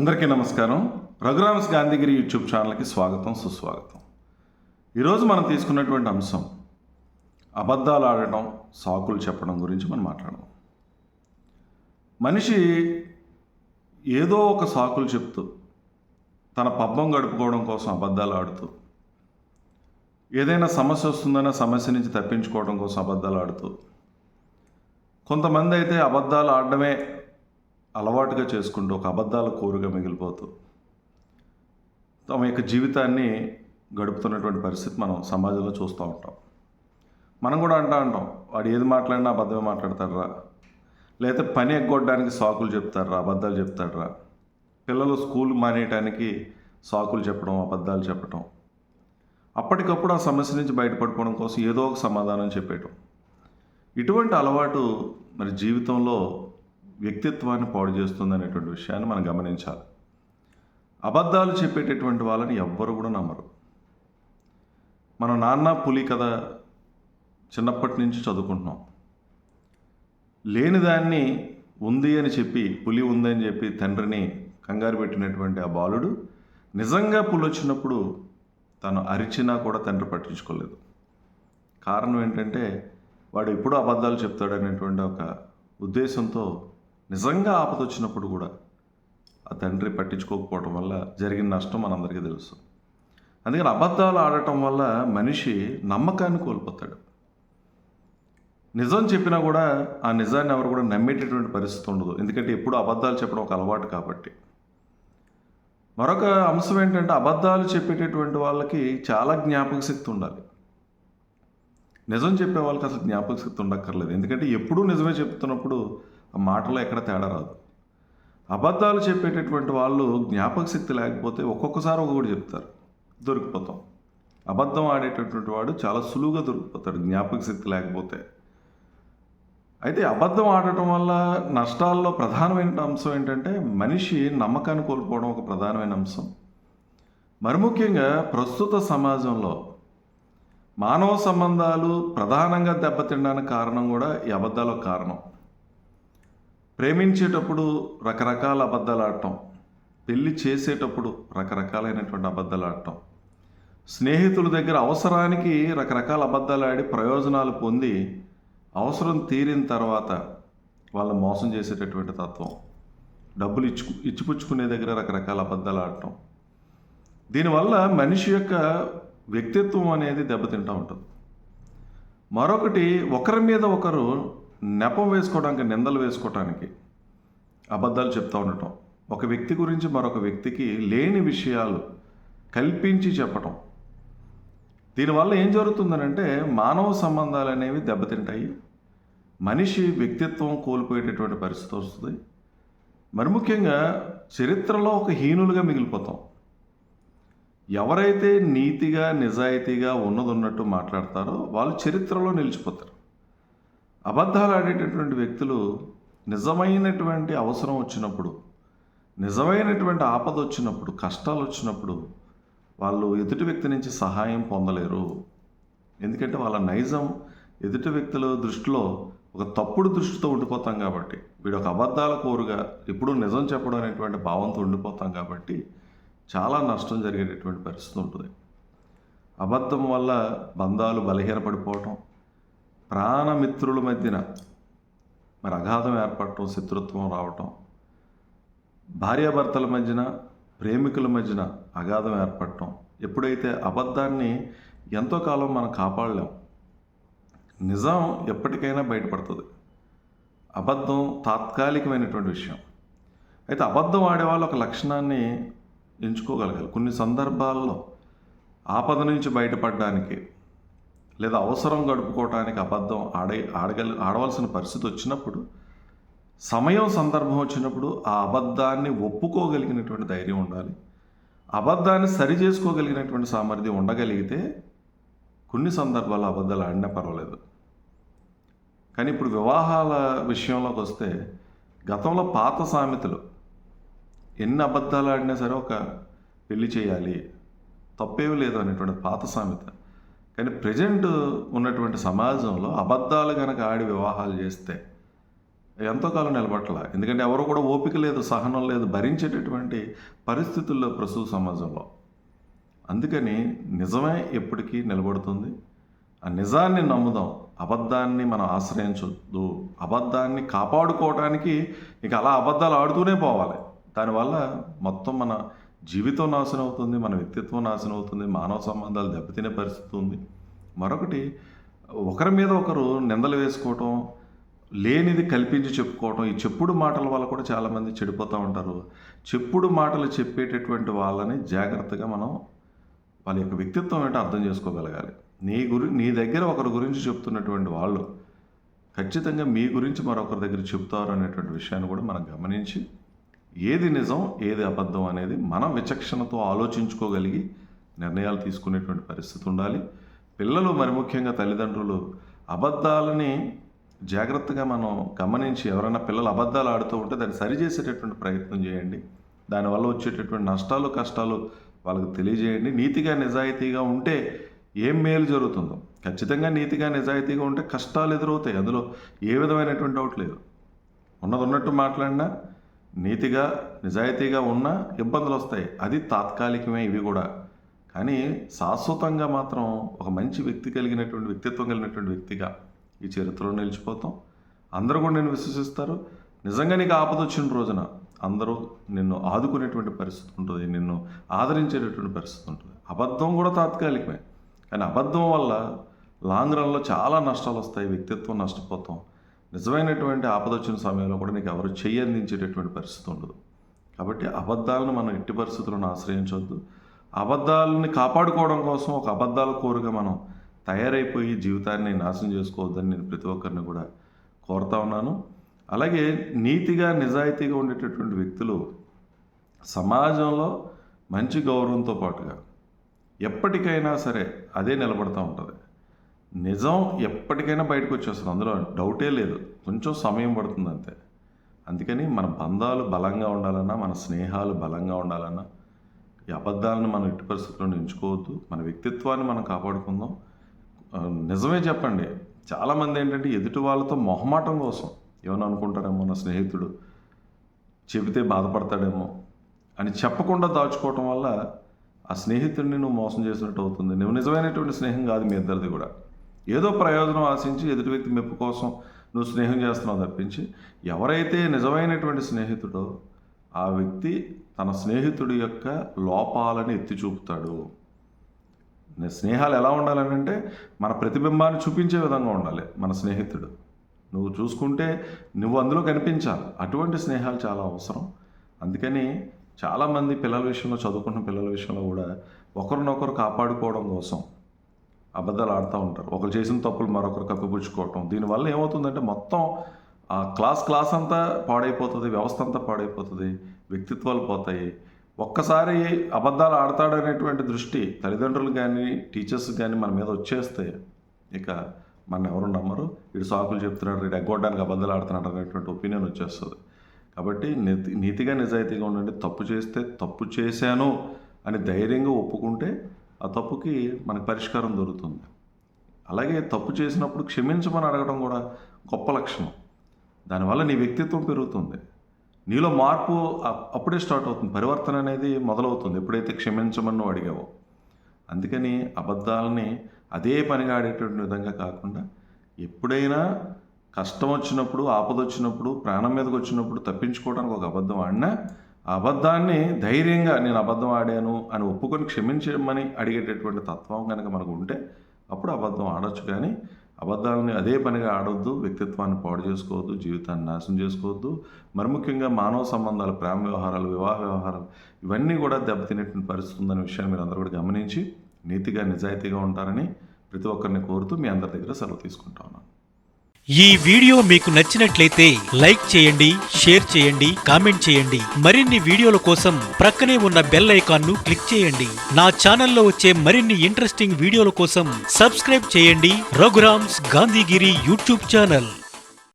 అందరికీ నమస్కారం. రఘురామ్స్ గాంధీగిరి యూట్యూబ్ ఛానల్కి స్వాగతం, సుస్వాగతం. ఈరోజు మనం తీసుకున్నటువంటి అంశం అబద్ధాలు ఆడటం, సాకులు చెప్పడం గురించి మనం మాట్లాడదాం. మనిషి ఏదో ఒక సాకులు చెప్తూ తన పబ్బం గడుపుకోవడం కోసం అబద్ధాలు ఆడుతూ, ఏదైనా సమస్య వస్తుందన్న సమస్య నుంచి తప్పించుకోవడం కోసం అబద్ధాలు ఆడుతూ, కొంతమంది అయితే అబద్ధాలు ఆడడమే అలవాటుగా చేసుకుంటూ ఒక అబద్ధాల కోరుగా మిగిలిపోతూ తమ యొక్క జీవితాన్ని గడుపుతున్నటువంటి పరిస్థితి మనం సమాజంలో చూస్తూ ఉంటాం. మనం కూడా అంటాం, వాడు ఏది మాట్లాడినా అబద్ధమే మాట్లాడతాడురా, లేకపోతే పని ఎగ్గొట్టడానికి సాకులు చెప్తాడురా, అబద్ధాలు చెప్తాడురా, పిల్లలు స్కూల్ మానేయటానికి సాకులు చెప్పడం, అబద్ధాలు చెప్పడం, అప్పటికప్పుడు ఆ సమస్య నుంచి బయటపడిపోవడం కోసం ఏదో ఒక సమాధానం చెప్పేయటం. ఇటువంటి అలవాటు మరి జీవితంలో వ్యక్తిత్వాన్ని పాడు చేస్తుంది అనేటువంటి విషయాన్ని మనం గమనించాలి. అబద్ధాలు చెప్పేటటువంటి వాళ్ళని ఎవ్వరు కూడా నమ్మరు. మన నాన్న పులి కథ చిన్నప్పటి నుంచి చదువుకుంటున్నాం. లేని దాన్ని ఉంది అని చెప్పి, పులి ఉందని చెప్పి తండ్రిని కంగారు పెట్టినటువంటి ఆ బాలుడు నిజంగా పులి వచ్చినప్పుడు తను అరిచినా కూడా తండ్రి పట్టించుకోలేదు. కారణం ఏంటంటే వాడు ఎప్పుడూ అబద్ధాలు చెప్తాడనేటువంటి ఒక ఉద్దేశంతో నిజంగా ఆపద వచ్చినప్పుడు కూడా ఆ తండ్రి పట్టించుకోకపోవడం వల్ల జరిగిన నష్టం మనందరికీ తెలుసు. అందుకని అబద్ధాలు ఆడటం వల్ల మనిషి నమ్మకాన్ని కోల్పోతాడు. నిజం చెప్పినా కూడా ఆ నిజాన్ని ఎవరు కూడా నమ్మేటటువంటి పరిస్థితి ఉండదు. ఎందుకంటే ఎప్పుడు అబద్ధాలు చెప్పడం ఒక అలవాటు కాబట్టి. మరొక అంశం ఏంటంటే అబద్ధాలు చెప్పేటటువంటి వాళ్ళకి చాలా జ్ఞాపక శక్తి ఉండాలి. నిజం చెప్పే వాళ్ళకి అసలు జ్ఞాపక శక్తి ఉండక్కర్లేదు. ఎందుకంటే ఎప్పుడూ నిజమే చెప్తున్నప్పుడు ఆ మాటలో ఎక్కడ తేడా రాదు. అబద్ధాలు చెప్పేటటువంటి వాళ్ళు జ్ఞాపక శక్తి లేకపోతే ఒక్కొక్కసారి ఒక్కొక్కటి చెప్తారు, దొరికిపోతాం. అబద్ధం ఆడేటటువంటి వాడు చాలా సులువుగా దొరికిపోతాడు జ్ఞాపక శక్తి లేకపోతే. అయితే అబద్ధం ఆడటం వల్ల నష్టాల్లో ప్రధానమైన అంశం ఏంటంటే మనిషి నమ్మకాన్ని కోల్పోవడం ఒక ప్రధానమైన అంశం. మరి ముఖ్యంగా ప్రస్తుత సమాజంలో మానవ సంబంధాలు ప్రధానంగా దెబ్బతినడానికి కారణం కూడా ఈ అబద్ధాల కారణం. ప్రేమించేటప్పుడు రకరకాల అబద్ధాలు ఆడటం, పెళ్ళి చేసేటప్పుడు రకరకాలైనటువంటి అబద్ధాలు ఆడటం, స్నేహితుల దగ్గర అవసరానికి రకరకాల అబద్ధాలు ఆడి ప్రయోజనాలు పొంది అవసరం తీరిన తర్వాత వాళ్ళని మోసం చేసేటటువంటి తత్వం, డబ్బులు ఇచ్చిపుచ్చుకునే దగ్గర రకరకాల అబద్ధాలు ఆడటం. దీనివల్ల మనిషి యొక్క వ్యక్తిత్వం అనేది దెబ్బతింటూ ఉంటుంది. మరొకటి, ఒకరి మీద ఒకరు నెపం వేసుకోవడానికి, నిందలు వేసుకోవడానికి అబద్ధాలు చెప్తూ ఉండటం. ఒక వ్యక్తి గురించి మరొక వ్యక్తికి లేని విషయాలు కల్పించి చెప్పటం. దీనివల్ల ఏం జరుగుతుందనంటే మానవ సంబంధాలు అనేవి దెబ్బతింటాయి. మనిషి వ్యక్తిత్వం కోల్పోయేటటువంటి పరిస్థితి వస్తుంది. మరి ముఖ్యంగా చరిత్రలో ఒక హీనులుగా మిగిలిపోతాం. ఎవరైతే నీతిగా నిజాయితీగా ఉన్నట్టు మాట్లాడతారో వాళ్ళు చరిత్రలో నిలిచిపోతారు. అబద్ధాలు ఆడేటటువంటి వ్యక్తులు నిజమైనటువంటి అవసరం వచ్చినప్పుడు, నిజమైనటువంటి ఆపద వచ్చినప్పుడు, కష్టాలు వచ్చినప్పుడు వాళ్ళు ఎదుటి వ్యక్తి నుంచి సహాయం పొందలేరు. ఎందుకంటే వాళ్ళ నైజం ఎదుటి వ్యక్తుల దృష్టిలో ఒక తప్పుడు దృష్టితో ఉండిపోతాం కాబట్టి, వీడు ఒక అబద్ధాల కోరుగా ఎప్పుడూ నిజం చెప్పడం అనేటువంటి భావంతో ఉండిపోతాం కాబట్టి చాలా నష్టం జరిగేటటువంటి పరిస్థితి ఉంటుంది. అబద్ధం వల్ల బంధాలు బలహీనపడిపోవటం, ప్రాణమిత్రుల మధ్యన మరి అగాధం ఏర్పడటం, శత్రుత్వం రావటం, భార్యాభర్తల మధ్యన, ప్రేమికుల మధ్యన అగాధం ఏర్పడటం. ఎప్పుడైతే అబద్ధాన్ని ఎంతో కాలం మనం కాపాడలేం, నిజం ఎప్పటికైనా బయటపడుతుంది. అబద్ధం తాత్కాలికమైనటువంటి విషయం. అయితే అబద్ధం ఆడేవాళ్ళు ఒక లక్షణాన్ని ఎంచుకోగలగాలి. కొన్ని సందర్భాల్లో ఆపద నుంచి బయటపడడానికి లేదా అవసరం గడుపుకోవటానికి అబద్ధం ఆడవలసిన పరిస్థితి వచ్చినప్పుడు, సమయం సందర్భం వచ్చినప్పుడు ఆ అబద్ధాన్ని ఒప్పుకోగలిగినటువంటి ధైర్యం ఉండాలి. అబద్ధాన్ని సరి చేసుకోగలిగినటువంటి సామర్థ్యం ఉండగలిగితే కొన్ని సందర్భాల్లో అబద్ధాలు ఆడినా పర్వాలేదు. కానీ ఇప్పుడు వివాహాల విషయంలోకి వస్తే గతంలో పాత సామెతలు, ఎన్ని అబద్ధాలు ఆడినా సరే ఒక పెళ్లి చేయాలి, తప్పేవి లేదు అనేటువంటి పాత సామెత. కానీ ప్రజెంట్ ఉన్నటువంటి సమాజంలో అబద్ధాలు కనుక ఆడి వివాహాలు చేస్తే ఎంతో కాలం నిలబట్టలా. ఎందుకంటే ఎవరు కూడా ఓపిక లేదు, సహనం లేదు భరించేటటువంటి పరిస్థితుల్లో ప్రస్తుత సమాజంలో. అందుకని నిజమే ఎప్పటికీ నిలబడుతుంది. ఆ నిజాన్ని నమ్ముదాం, అబద్ధాన్ని మనం ఆశ్రయించొద్దు. అబద్ధాన్ని కాపాడుకోవడానికి ఇక అలా అబద్ధాలు ఆడుతూనే పోవాలి. దానివల్ల మొత్తం మన జీవితం నాశనం అవుతుంది, మన వ్యక్తిత్వం నాశనం అవుతుంది, మానవ సంబంధాలు దెబ్బతినే పరిస్థితి ఉంది. మరొకటి, ఒకరి మీద ఒకరు నిందలు వేసుకోవటం, లేనిది కల్పించి చెప్పుకోవటం, ఈ చెప్పుడు మాటల వల్ల కూడా చాలామంది చెడిపోతూ ఉంటారు. చెప్పుడు మాటలు చెప్పేటటువంటి వాళ్ళని జాగ్రత్తగా మనం వాళ్ళ యొక్క వ్యక్తిత్వం ఏంటో అర్థం చేసుకోగలగాలి. నీ దగ్గర ఒకరి గురించి చెప్తున్నటువంటి వాళ్ళు ఖచ్చితంగా మీ గురించి మరొకరి దగ్గర చెప్తారు అనేటువంటి విషయాన్ని కూడా మనం గమనించి ఏది నిజం ఏది అబద్ధం అనేది మనం విచక్షణతో ఆలోచించుకోగలిగి నిర్ణయాలు తీసుకునేటువంటి పరిస్థితి ఉండాలి. పిల్లలు, మరి ముఖ్యంగా తల్లిదండ్రులు, అబద్ధాలని జాగ్రత్తగా మనం గమనించి ఎవరైనా పిల్లలు అబద్ధాలు ఆడుతూ ఉంటే దాన్ని సరిచేసేటటువంటి ప్రయత్నం చేయండి. దానివల్ల వచ్చేటటువంటి నష్టాలు కష్టాలు వాళ్ళకు తెలియజేయండి. నీతిగా నిజాయితీగా ఉంటే ఏం మేలు జరుగుతుందో, ఖచ్చితంగా నీతిగా నిజాయితీగా ఉంటే కష్టాలు ఎదురవుతాయి, అందులో ఏ విధమైనటువంటి డౌట్ లేదు. ఉన్నట్టు మాట్లాడినా నీతిగా నిజాయితీగా ఉన్నా ఇబ్బందులు వస్తాయి, అది తాత్కాలికమే ఇవి కూడా. కానీ శాశ్వతంగా మాత్రం ఒక మంచి వ్యక్తిత్వం కలిగినటువంటి వ్యక్తిగా ఈ చరిత్రలో నిలిచిపోతాం. అందరూ కూడా నిన్ను విశ్వసిస్తారు. నిజంగా నీకు ఆపద వచ్చిన రోజున అందరూ నిన్ను ఆదుకునేటువంటి పరిస్థితి ఉంటుంది, నిన్ను ఆదరించేటటువంటి పరిస్థితి ఉంటుంది. అబద్ధం కూడా తాత్కాలికమే, కానీ అబద్ధం వల్ల లాంగ్ రన్లో చాలా నష్టాలు వస్తాయి, వ్యక్తిత్వం నష్టపోతాం. నిజమైనటువంటి ఆపద వచ్చిన సమయంలో కూడా నీకు ఎవరు చెయ్యి అందించేటటువంటి పరిస్థితి ఉండదు. కాబట్టి అబద్ధాలను మనం ఎట్టి పరిస్థితులను ఆశ్రయించవద్దు. అబద్ధాలని కాపాడుకోవడం కోసం ఒక అబద్ధాల కోరుగా మనం తయారైపోయి జీవితాన్ని నాశనం చేసుకోవద్దని నేను ప్రతి ఒక్కరిని కూడా కోరుతా ఉన్నాను. అలాగే నీతిగా నిజాయితీగా ఉండేటటువంటి వ్యక్తులు సమాజంలో మంచి గౌరవంతో పాటుగా ఎప్పటికైనా సరే అదే నిలబడుతూ ఉంటుంది. నిజం ఎప్పటికైనా బయటకు వచ్చేస్తుంది, అందులో డౌటే లేదు. కొంచెం సమయం పడుతుంది అంతే. అందుకని మన బంధాలు బలంగా ఉండాలన్నా, మన స్నేహాలు బలంగా ఉండాలన్నా ఈ అబద్ధాలను మనం ఎట్టి పరిస్థితుల్లో ఎంచుకోవద్దు. మన వ్యక్తిత్వాన్ని మనం కాపాడుకుందాం. నిజమే చెప్పండి. చాలామంది ఏంటంటే ఎదుటి వాళ్ళతో మొహమాటం కోసం ఏమైనా అనుకుంటారేమో, నా స్నేహితుడు చెబితే బాధపడతాడేమో అని చెప్పకుండా దాచుకోవటం వల్ల ఆ స్నేహితుడిని నువ్వు మోసం చేసినట్టు అవుతుంది. నువ్వు నిజమైనటువంటి స్నేహం కాదు మీ ఇద్దరిది కూడా. ఏదో ప్రయోజనం ఆశించి ఎదుటి వ్యక్తి మెప్పు కోసం నువ్వు స్నేహం చేస్తున్నావు తప్పించి, ఎవరైతే నిజమైనటువంటి స్నేహితుడో ఆ వ్యక్తి తన స్నేహితుడి యొక్క లోపాలను ఎత్తి చూపుతాడు. స్నేహాలు ఎలా ఉండాలంటే మన ప్రతిబింబాన్ని చూపించే విధంగా ఉండాలి మన స్నేహితుడు. నువ్వు చూసుకుంటే నువ్వు అందులో కనిపించాలి. అటువంటి స్నేహాలు చాలా అవసరం. అందుకని చాలామంది పిల్లల విషయంలో, చదువుకున్న పిల్లల విషయంలో కూడా ఒకరినొకరు కాపాడుకోవడం కోసం అబద్ధాలు ఆడుతూ ఉంటారు. ఒకరు చేసిన తప్పులు మరొకరు కప్పిపుచ్చుకోవటం. దీనివల్ల ఏమవుతుందంటే మొత్తం ఆ క్లాస్ అంతా పాడైపోతుంది, వ్యవస్థ అంతా పాడైపోతుంది, వ్యక్తిత్వాలు పోతాయి. ఒక్కసారి అబద్ధాలు ఆడతాడనేటువంటి దృష్టి తల్లిదండ్రులు కానీ టీచర్స్ కానీ మన మీద వచ్చేస్తే ఇక మన ఎవరు నమ్మరు. వీడు సాకులు చెప్తున్నాడు, వీడు ఎగ్గొట్టడానికి అబద్ధాలు ఆడుతున్నాడు అనేటువంటి ఒపీనియన్ వచ్చేస్తుంది. కాబట్టి నీతిగా నిజాయితీగా ఉండండి. తప్పు చేస్తే తప్పు చేశాను అని ధైర్యంగా ఒప్పుకుంటే ఆ తప్పుకి మనకు పరిష్కారం దొరుకుతుంది. అలాగే తప్పు చేసినప్పుడు క్షమించమని అడగడం కూడా గొప్ప లక్షణం. దానివల్ల నీ వ్యక్తిత్వం పెరుగుతుంది, నీలో మార్పు అప్పుడే స్టార్ట్ అవుతుంది, పరివర్తన అనేది మొదలవుతుంది ఎప్పుడైతే క్షమించమని నువ్వు అడిగావో. అందుకని అబద్ధాలని అదే పనిగా ఆడేటువంటి విధంగా కాకుండా ఎప్పుడైనా కష్టం వచ్చినప్పుడు, ఆపద వచ్చినప్పుడు, ప్రాణం మీదకి వచ్చినప్పుడు తప్పించుకోవడానికి ఒక అబద్ధం ఆడినా ఆ అబద్ధాన్ని ధైర్యంగా నేను అబద్ధం ఆడాను అని ఒప్పుకొని క్షమించమని అడిగేటటువంటి తత్వం కనుక మనకు ఉంటే అప్పుడు అబద్ధం ఆడొచ్చు. కానీ అబద్ధాలని అదే పనిగా ఆడొద్దు, వ్యక్తిత్వాన్ని పాడు చేసుకోవద్దు, జీవితాన్ని నాశనం చేసుకోవద్దు. మరి ముఖ్యంగా మానవ సంబంధాలు, ప్రేమ వ్యవహారాలు, వివాహ వ్యవహారాలు ఇవన్నీ కూడా దెబ్బతినేటువంటి పరిస్థితి ఉందనే విషయాన్ని మీరు అందరూ కూడా గమనించి నీతిగా నిజాయితీగా ఉంటారని ప్రతి ఒక్కరిని కోరుతూ మీ అందరి దగ్గర సెలవు తీసుకుంటా ఉన్నాను. ఈ వీడియో మీకు నచ్చినట్లయితే లైక్ చేయండి, షేర్ చేయండి, కామెంట్ చేయండి. మరిన్ని వీడియోల కోసం ప్రక్కనే ఉన్న బెల్ ఐకాన్ను క్లిక్ చేయండి. నా ఛానల్లో వచ్చే మరిన్ని ఇంట్రెస్టింగ్ వీడియోల కోసం సబ్స్క్రైబ్ చేయండి రఘురామ్స్ గాంధీగిరి యూట్యూబ్ ఛానల్.